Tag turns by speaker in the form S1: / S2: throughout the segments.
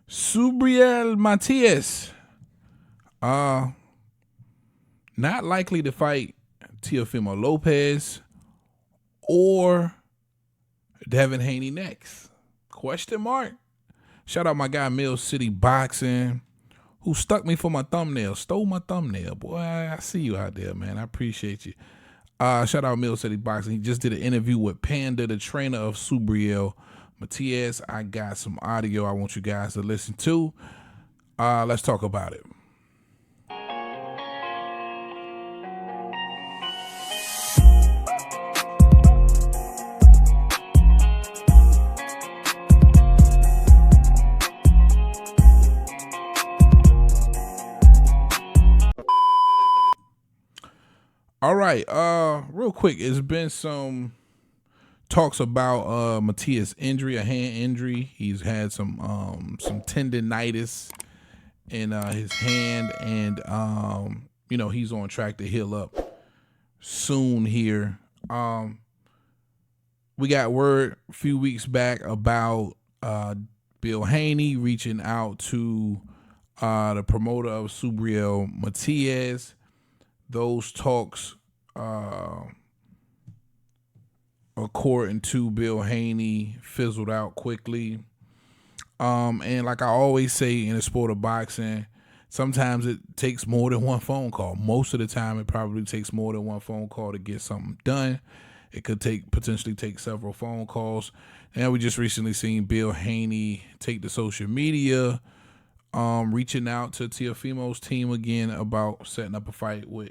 S1: Subriel Matias, uh, not likely to fight Teofimo Lopez or Devin Haney next. Question mark. Shout out my guy Mill City Boxing, who stuck me for my thumbnail, stole my thumbnail. Boy, I see you out there, man. I appreciate you. Shout out Mill City Boxing. He just did an interview with Panda, the trainer of Subriel Matias. I got some audio I want you guys to listen to. Let's talk about it. All right, real quick, it's been some talks about Matias' injury, a hand injury. He's had some tendonitis in his hand, and he's on track to heal up soon here. We got word a few weeks back about Bill Haney reaching out to the promoter of Subriel Matias. Those talks, according to Bill Haney, fizzled out quickly. And like I always say in the sport of boxing, sometimes it takes more than one phone call. Most of the time, it probably takes more than one phone call to get something done. It could potentially take several phone calls. And we just recently seen Bill Haney take to social media, reaching out to Teofimo's team again about setting up a fight with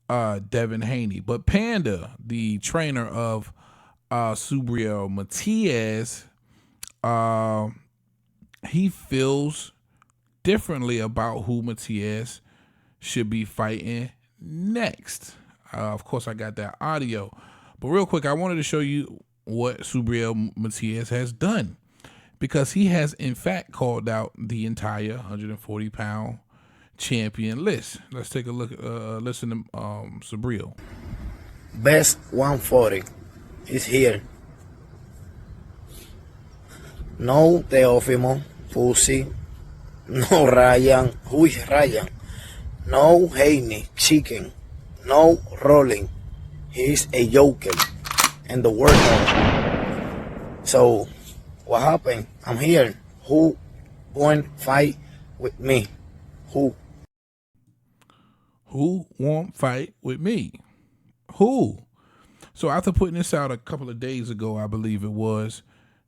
S1: Devin Haney. But Panda, the trainer of Subriel Matias, he feels differently about who Matias should be fighting next. Of course, I got that audio. But real quick, I wanted to show you what Subriel Matias has done, because he has, in fact, called out the entire 140-pound champion list. Let's take a look. Listen to Subriel.
S2: Best 140 is here. No Teofimo, Pussy. No Ryan. Who is Ryan? No Haney, Chicken. No Rolling. He's a joker and the word. So, what happened? I'm here. Who won't fight with me? Who
S1: won't fight with me? Who? So after putting this out a couple of days ago, I believe it was,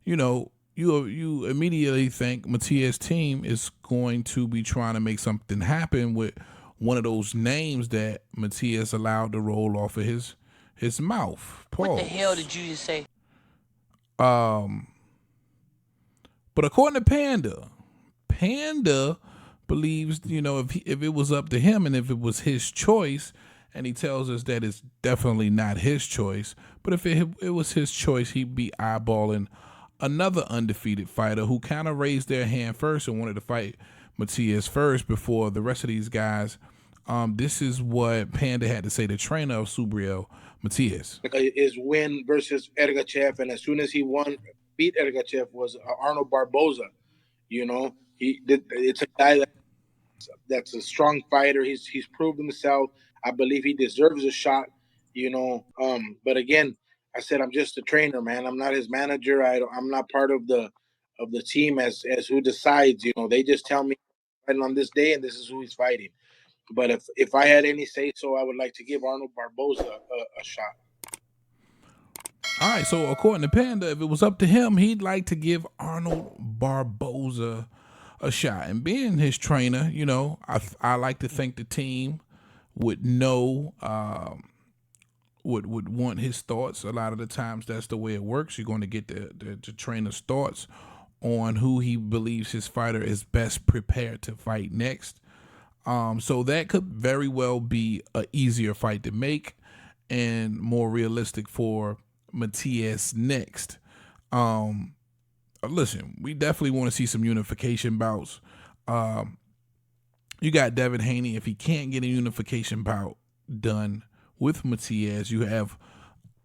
S1: you immediately think Matias' team is going to be trying to make something happen with one of those names that Matias allowed to roll off of his mouth. Pause.
S3: What the hell did you just say?
S1: But according to Panda believes, if it was up to him and if it was his choice, and he tells us that it's definitely not his choice, but if it was his choice, he'd be eyeballing another undefeated fighter who kind of raised their hand first and wanted to fight Matias first before the rest of these guys. This is what Panda had to say, the trainer of Subriel Matias.
S4: Is win versus Ergachev, and as soon as he beat Ergachev was Arnold Barboza. It's a guy that's a strong fighter. He's proved himself. I believe he deserves a shot. But again, I said I'm just a trainer, man. I'm not his manager. I'm not part of the team as who decides. They just tell me fighting on this day and this is who he's fighting. But if I had any say so, I would like to give Arnold Barboza a shot.
S1: All right, so according to Panda, if it was up to him, he'd like to give Arnold Barboza a shot. And being his trainer, I like to think the team would know, would want his thoughts. A lot of the times that's the way it works. You're going to get the trainer's thoughts on who he believes his fighter is best prepared to fight next. So that could very well be an easier fight to make and more realistic for Matias next. Listen, we definitely want to see some unification bouts. You got Devin Haney. If he can't get a unification bout done with Matias, you have,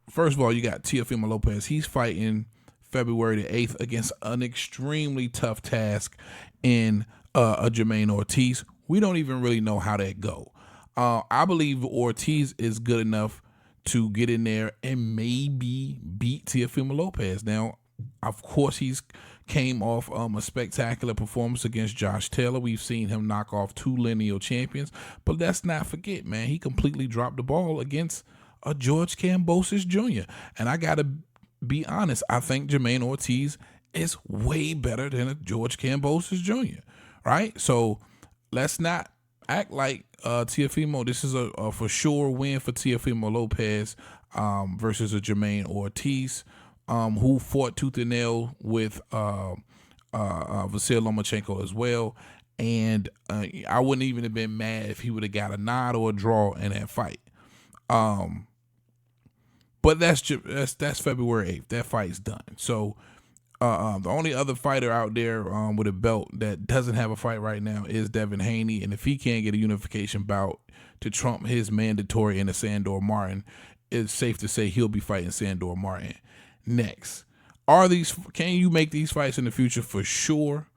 S1: first of all, you got Teofimo Lopez. He's fighting February the 8th against an extremely tough task in a Jermaine Ortiz. We don't even really know how that go. I believe Ortiz is good enough to get in there and maybe beat Teofimo Lopez. Now, of course, he's came off a spectacular performance against Josh Taylor. We've seen him knock off 2 lineal champions, but let's not forget, man, he completely dropped the ball against a George Kambosos Jr. And I gotta be honest, I think Jermaine Ortiz is way better than a George Kambosos Jr. Right? So let's not act like Teofimo. This is a for sure win for Teofimo Lopez versus a Jermaine Ortiz, who fought tooth and nail with Vasyl Lomachenko as well. And I wouldn't even have been mad if he would have got a nod or a draw in that fight. But that's February 8th. That fight's done. So the only other fighter out there with a belt that doesn't have a fight right now is Devin Haney. And if he can't get a unification bout to trump his mandatory into Sandor Martin, it's safe to say he'll be fighting Sandor Martin next. Can you make these fights in the future? For sure.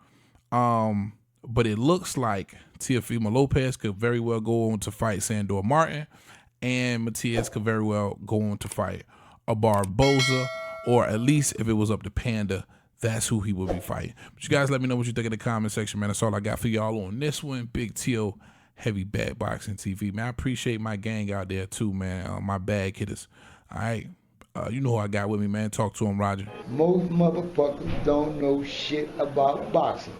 S1: But it looks like Teofimo Lopez could very well go on to fight Sandor Martin, and Matias could very well go on to fight a Barboza, or at least if it was up to Panda, that's who he would be fighting. But you guys let me know what you think in the comment section, man. That's all I got for y'all on this one. Big T.O. Heavy Bag Boxing TV, man. I appreciate my gang out there too, man. My bag hitters. All right. You know who I got with me, man. Talk to him, Roger.
S3: Most motherfuckers don't know shit about boxing.